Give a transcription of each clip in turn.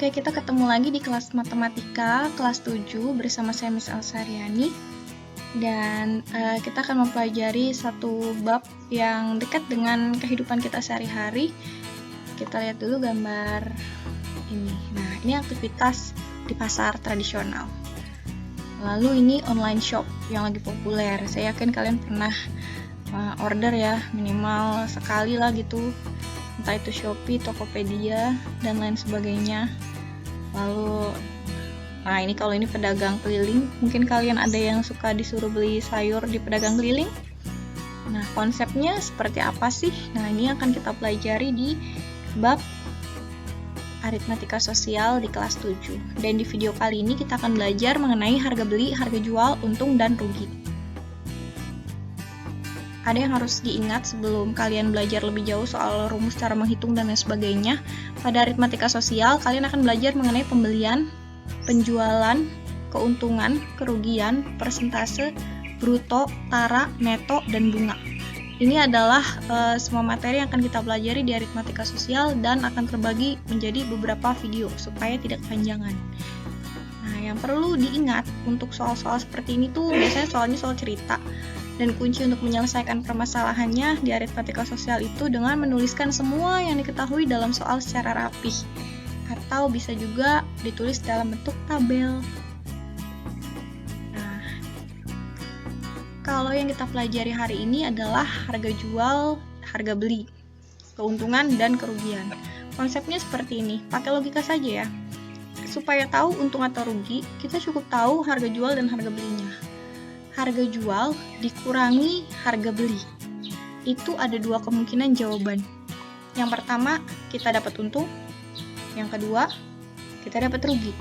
Oke, kita ketemu lagi di kelas matematika kelas 7 bersama saya Miss Alsariani. Dan kita akan mempelajari satu bab yang dekat dengan kehidupan kita sehari-hari. Kita lihat dulu gambar ini. Nah, ini aktivitas di pasar tradisional. Lalu ini online shop yang lagi populer. Saya yakin kalian pernah order ya, minimal sekali lah gitu. Entah itu Shopee, Tokopedia, dan lain sebagainya. Lalu, nah ini kalau ini pedagang keliling, mungkin kalian ada yang suka disuruh beli sayur di pedagang keliling. Nah, konsepnya seperti apa sih? Nah, ini akan kita pelajari di bab aritmatika sosial di kelas 7. Dan di video kali ini kita akan belajar mengenai harga beli, harga jual, untung, dan rugi. Ada yang harus diingat sebelum kalian belajar lebih jauh soal rumus cara menghitung dan lain sebagainya. Pada aritmatika sosial, kalian akan belajar mengenai pembelian, penjualan, keuntungan, kerugian, persentase, bruto, tara, neto, dan bunga. Ini adalah semua materi yang akan kita pelajari di aritmatika sosial dan akan terbagi menjadi beberapa video supaya tidak kepanjangan. Nah, yang perlu diingat untuk soal-soal seperti ini tuh biasanya soalnya soal cerita. Dan kunci untuk menyelesaikan permasalahannya di aritmatika sosial itu dengan menuliskan semua yang diketahui dalam soal secara rapih, atau bisa juga ditulis dalam bentuk tabel. Nah, kalau yang kita pelajari hari ini adalah harga jual, harga beli, keuntungan, dan kerugian. Konsepnya seperti ini, pakai logika saja ya. Supaya tahu untung atau rugi, kita cukup tahu harga jual dan harga belinya. Harga jual dikurangi harga beli. Itu ada dua kemungkinan jawaban. Yang pertama, kita dapat untung. Yang kedua, kita dapat rugi.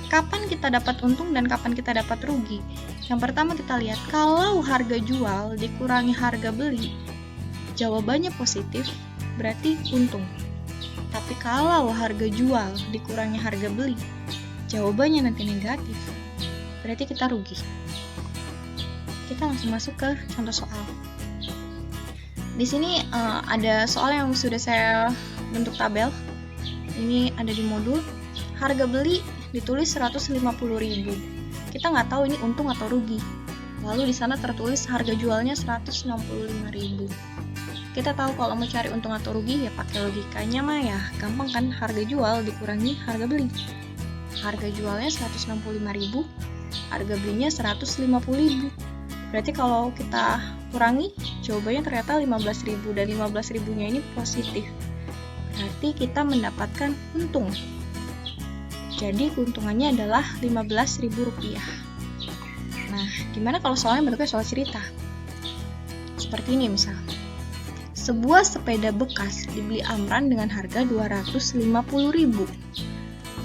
Kapan kita dapat untung dan kapan kita dapat rugi? Yang pertama kita lihat, kalau harga jual dikurangi harga beli, jawabannya positif, berarti untung. Tapi kalau harga jual dikurangi harga beli, jawabannya nanti negatif, berarti kita rugi. Kita langsung masuk ke contoh soal. Di sini ada soal yang sudah saya bentuk tabel. Ini ada di modul. Harga beli ditulis 150.000. Kita nggak tahu ini untung atau rugi. Lalu di sana tertulis harga jualnya 165.000. Kita tahu kalau mau cari untung atau rugi ya pakai logikanya mah ya gampang kan, harga jual dikurangi harga beli. Harga jualnya 165.000, harga belinya 150.000. Berarti kalau kita kurangi, jawabannya ternyata 15.000 dan 15.000-nya ini positif. Berarti kita mendapatkan untung. Jadi keuntungannya adalah Rp15.000. Nah, gimana kalau soalnya bentuknya soal cerita? Seperti ini misal. Sebuah sepeda bekas dibeli Amran dengan harga Rp250.000.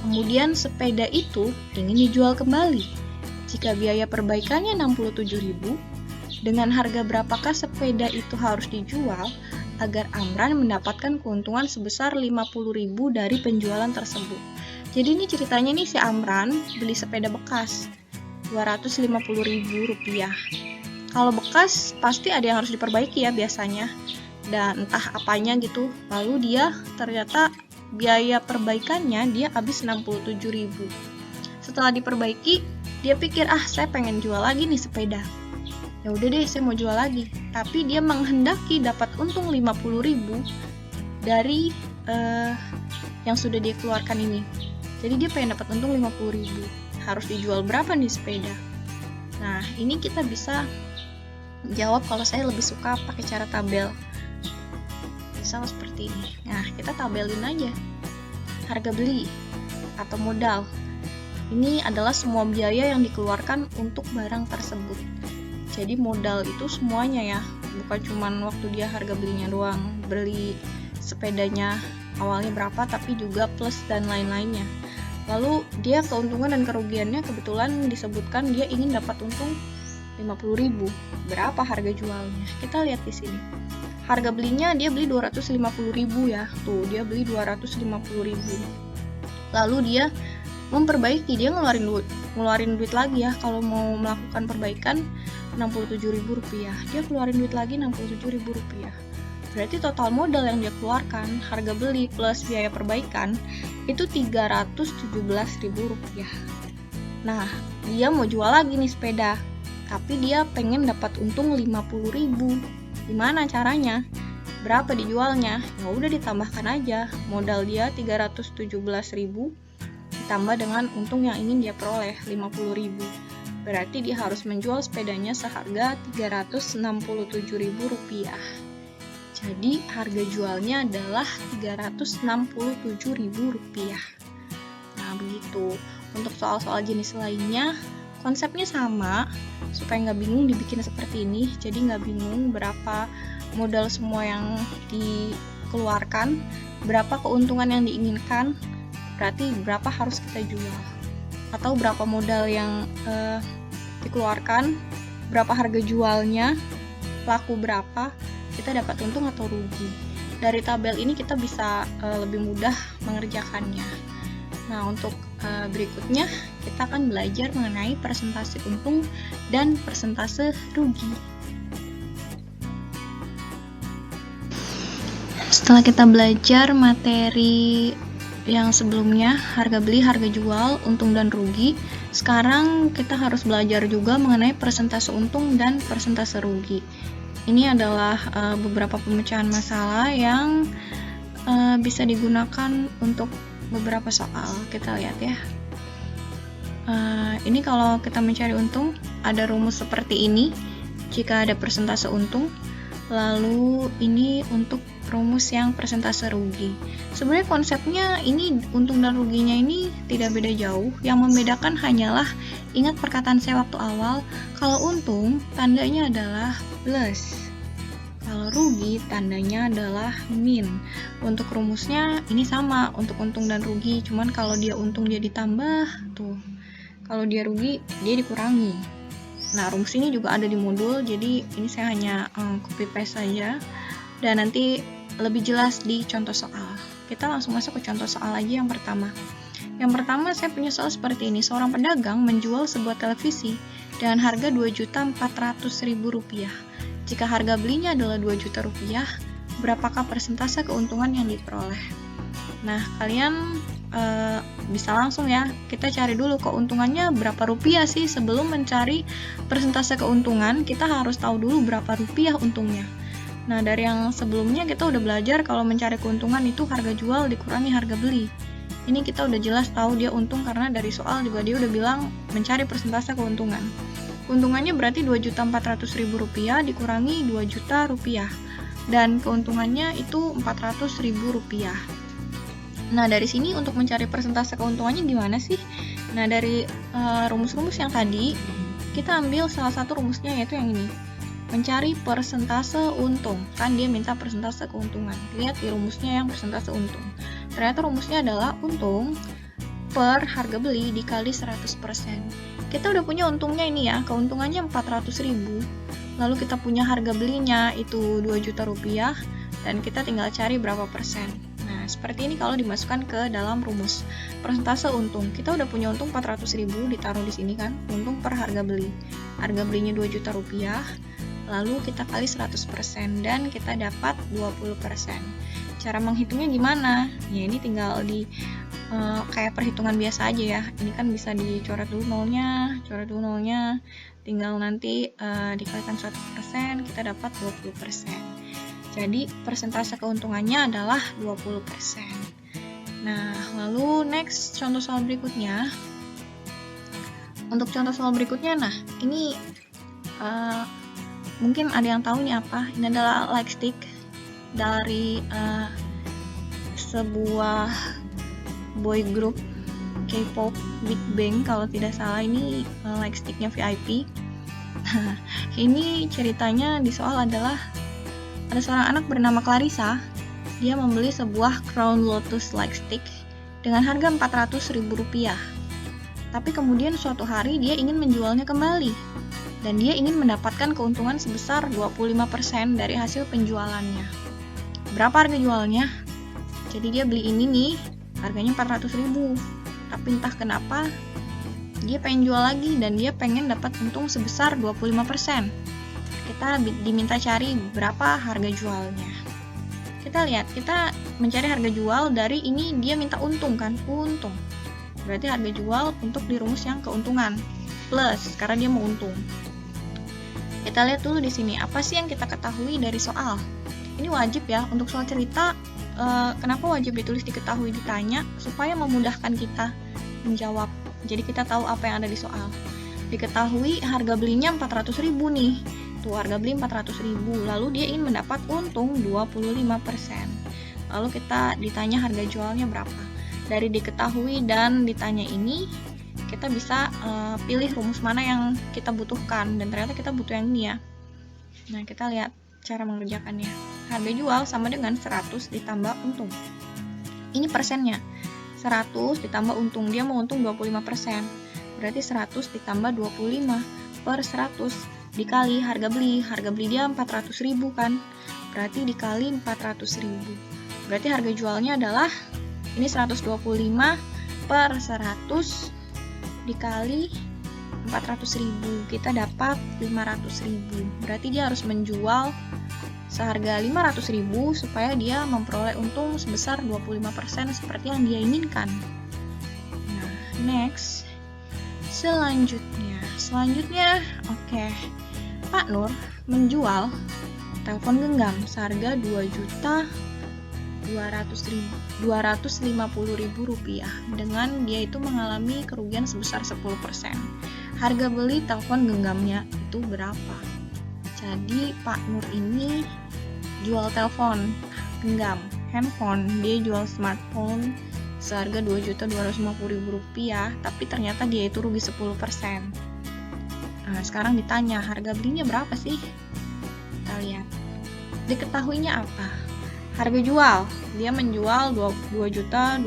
Kemudian sepeda itu ingin dijual kembali. Jika biaya perbaikannya Rp67.000, dengan harga berapakah sepeda itu harus dijual agar Amran mendapatkan keuntungan sebesar Rp50.000 dari penjualan tersebut? Jadi ini ceritanya nih si Amran beli sepeda bekas Rp250.000. Kalau bekas pasti ada yang harus diperbaiki ya biasanya, dan entah apanya gitu. Lalu dia ternyata biaya perbaikannya dia habis Rp67.000. Setelah diperbaiki, dia pikir, saya pengen jual lagi nih sepeda. Ya udah deh, saya mau jual lagi. Tapi dia menghendaki dapat untung 50.000 dari yang sudah dia keluarkan ini. Jadi dia pengen dapat untung 50.000. Harus dijual berapa nih sepeda? Nah, ini kita bisa jawab kalau saya lebih suka pakai cara tabel. Misal seperti ini. Nah, kita tabelin aja. Harga beli atau modal. Ini adalah semua biaya yang dikeluarkan untuk barang tersebut. Jadi modal itu semuanya ya, bukan cuma waktu dia harga belinya doang. Beli sepedanya awalnya berapa, tapi juga plus dan lain-lainnya. Lalu dia keuntungan dan kerugiannya kebetulan disebutkan dia ingin dapat untung 50.000. Berapa harga jualnya? Kita lihat di sini. Harga belinya dia beli 250.000 ya. Tuh, dia beli 250.000. Lalu dia memperbaiki, dia ngeluarin duit lagi ya. Kalau mau melakukan perbaikan Rp67.000, dia keluarin duit lagi Rp67.000. Berarti total modal yang dia keluarkan, harga beli plus biaya perbaikan, itu Rp317.000. Nah, dia mau jual lagi nih sepeda, tapi dia pengen dapat untung Rp50.000. Gimana caranya? Berapa dijualnya? Ya udah ditambahkan aja. Modal dia Rp317.000 ditambah dengan untung yang ingin dia peroleh Rp50.000. Berarti dia harus menjual sepedanya seharga Rp367.000. Jadi harga jualnya adalah Rp367.000. Nah begitu. Untuk soal-soal jenis lainnya, konsepnya sama, supaya nggak bingung dibikin seperti ini. Jadi nggak bingung berapa modal semua yang dikeluarkan, berapa keuntungan yang diinginkan, berarti berapa harus kita jual. Atau berapa modal yang dikeluarkan, berapa harga jualnya, laku berapa, kita dapat untung atau rugi. Dari tabel ini kita bisa lebih mudah mengerjakannya. Nah, untuk berikutnya kita akan belajar mengenai persentase untung dan persentase rugi. Setelah kita belajar materi yang sebelumnya, harga beli, harga jual, untung dan rugi, sekarang kita harus belajar juga mengenai persentase untung dan persentase rugi. Ini adalah beberapa pemecahan masalah yang bisa digunakan untuk beberapa soal. Kita lihat ya. Ini kalau kita mencari untung, ada rumus seperti ini jika ada persentase untung. Lalu ini untuk rumus yang persentase rugi. Sebenarnya konsepnya ini untung dan ruginya ini tidak beda jauh. Yang membedakan hanyalah, ingat perkataan saya waktu awal, kalau untung tandanya adalah plus, kalau rugi tandanya adalah min. Untuk rumusnya ini sama untuk untung dan rugi, cuman kalau dia untung dia ditambah tuh, kalau dia rugi dia dikurangi. Nah, rumus ini juga ada di modul, jadi ini saya hanya copy paste saja dan nanti lebih jelas di contoh soal. Kita langsung masuk ke contoh soal aja yang pertama. Yang pertama saya punya soal seperti ini. Seorang pedagang menjual sebuah televisi dengan harga Rp2.400.000. Jika harga belinya adalah Rp2 juta, berapakah persentase keuntungan yang diperoleh? Nah, kalian bisa langsung ya, kita cari dulu keuntungannya berapa rupiah sih. Sebelum mencari persentase keuntungan, kita harus tahu dulu berapa rupiah untungnya. Nah, dari yang sebelumnya kita udah belajar kalau mencari keuntungan itu harga jual dikurangi harga beli. Ini kita udah jelas tahu dia untung karena dari soal juga dia udah bilang mencari persentase keuntungan. Keuntungannya berarti Rp2.400.000 dikurangi Rp2 juta, dan keuntungannya itu Rp400.000. Nah, dari sini untuk mencari persentase keuntungannya gimana sih? Nah, dari rumus-rumus yang tadi, kita ambil salah satu rumusnya yaitu yang ini. Mencari persentase untung. Kan dia minta persentase keuntungan. Lihat di rumusnya yang persentase untung. Ternyata rumusnya adalah untung per harga beli dikali 100%. Kita udah punya untungnya ini ya, keuntungannya 400.000. Lalu kita punya harga belinya itu Rp2 juta, dan kita tinggal cari berapa persen. Nah, seperti ini kalau dimasukkan ke dalam rumus persentase untung. Kita udah punya untung 400.000 ditaruh di sini kan, untung per harga beli. Harga belinya Rp2 juta, lalu kita kali 100% dan kita dapat 20%. Cara menghitungnya gimana? Ya ini tinggal di kayak perhitungan biasa aja ya. Ini kan bisa dicoret dulu nolnya, tinggal nanti dikalikan 100%, kita dapat 20%. Jadi persentase keuntungannya adalah 20%. Nah, lalu next contoh soal berikutnya. Untuk contoh soal berikutnya, nah ini mungkin ada yang tahu nih apa. Ini adalah like stick dari sebuah boy group K-pop, Big Bang kalau tidak salah. Ini like sticknya VIP. Nah, ini ceritanya di soal adalah ada seorang anak bernama Clarissa. Dia membeli sebuah Crown Lotus like stick dengan harga Rp400.000. Tapi kemudian suatu hari dia ingin menjualnya kembali dan dia ingin mendapatkan keuntungan sebesar 25% dari hasil penjualannya. Berapa harga jualnya? Jadi dia beli ini nih, harganya Rp400.000. Tapi entah kenapa dia pengen jual lagi dan dia pengen dapat untung sebesar 25%. Kita diminta cari berapa harga jualnya. kita lihat, kita mencari harga jual dari ini, dia minta untung kan, untung. Berarti harga jual untuk di rumus yang keuntungan plus karena dia mau untung. Kita lihat dulu di sini apa sih yang kita ketahui dari soal. Ini wajib ya untuk soal cerita. Kenapa wajib ditulis diketahui ditanya? Supaya memudahkan kita menjawab. Jadi kita tahu apa yang ada di soal. Diketahui harga belinya 400.000 nih. Tuh harga beli 400.000. Lalu dia ingin mendapat untung 25%. Lalu kita ditanya harga jualnya berapa. Dari diketahui dan ditanya ini, kita bisa pilih rumus mana yang kita butuhkan, dan ternyata kita butuh yang ini ya. Nah, kita lihat cara mengerjakannya. Harga jual sama dengan 100 ditambah untung. Ini persennya. 100 ditambah untung, dia mau untung 25%. Berarti 100 ditambah 25 per 100 dikali harga beli. Harga beli dia 400.000 kan. Berarti dikali 400.000. Berarti harga jualnya adalah ini 125 per 100 dikali 400.000, kita dapat 500.000. Berarti dia harus menjual seharga 500.000 supaya dia memperoleh untung sebesar 25% seperti yang dia inginkan. Nah, next. Selanjutnya, oke. Pak Nur menjual telepon genggam seharga 2.250.000 rupiah dengan dia itu mengalami kerugian sebesar 10%. Harga beli telepon genggamnya itu berapa? Jadi Pak Nur ini jual telepon genggam, handphone, dia jual smartphone seharga 2.250.000 rupiah, tapi ternyata dia itu rugi 10%. Nah, sekarang ditanya harga belinya berapa sih? Kita lihat. Diketahuinya apa? Harga jual, dia menjual 2.250.000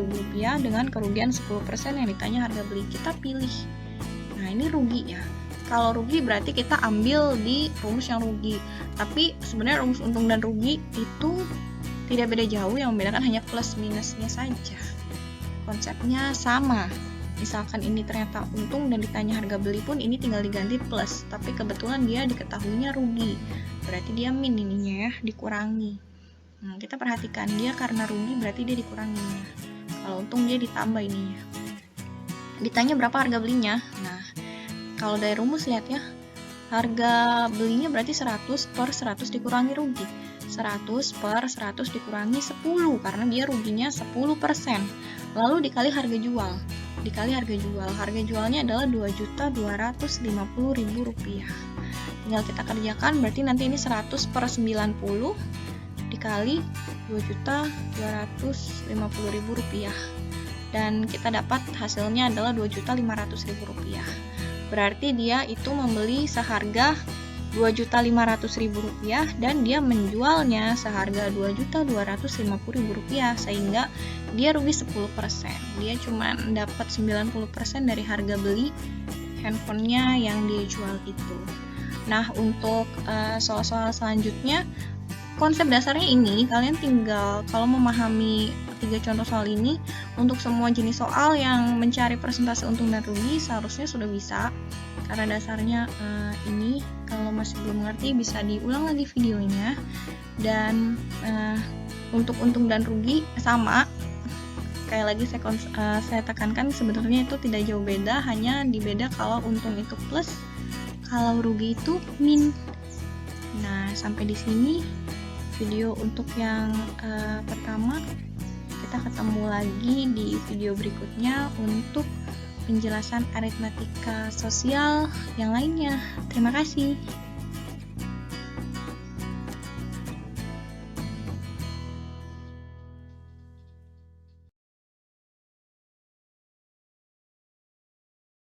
rupiah dengan kerugian 10%, yang ditanya harga beli. Kita pilih. Nah, ini rugi ya. Kalau rugi berarti kita ambil di rumus yang rugi. Tapi sebenarnya rumus untung dan rugi itu tidak beda jauh, yang membedakan hanya plus minusnya saja. Konsepnya sama. Misalkan ini ternyata untung dan ditanya harga beli pun ini tinggal diganti plus. Tapi kebetulan dia diketahuinya rugi. Berarti dia min ininya ya, dikurangi. Nah, kita perhatikan dia karena rugi berarti dia dikuranginya. Kalau untung dia ditambah ininya. Ditanya berapa harga belinya. Nah, kalau dari rumus lihat ya, harga belinya berarti 100 per 100 dikurangi rugi. 100 per 100 dikurangi 10 karena dia ruginya 10%. Lalu dikali harga jual. Harga jualnya adalah 2.250.000 rupiah. Tinggal kita kerjakan, berarti nanti ini 100 per 90 dikali 2.250.000 rupiah, dan kita dapat hasilnya adalah 2.500.000 rupiah. Berarti dia itu membeli seharga 2.500.000 rupiah dan dia menjualnya seharga 2.250.000 rupiah, sehingga dia rugi 10%. Dia cuma dapat 90% dari harga beli handphonenya yang dia jual itu. Nah, untuk soal-soal selanjutnya, konsep dasarnya ini, kalian tinggal kalau memahami 3 contoh soal ini, untuk semua jenis soal yang mencari persentase untung dan rugi seharusnya sudah bisa, karena dasarnya ini. Kalau masih belum mengerti bisa diulang lagi videonya. Dan untuk untung dan rugi sama, kayak lagi saya tekankan, sebenarnya itu tidak jauh beda, hanya dibeda kalau untung itu plus, kalau rugi itu min. Nah, sampai di sini video untuk yang pertama. Kita ketemu lagi di video berikutnya untuk penjelasan aritmatika sosial yang lainnya. Terima kasih.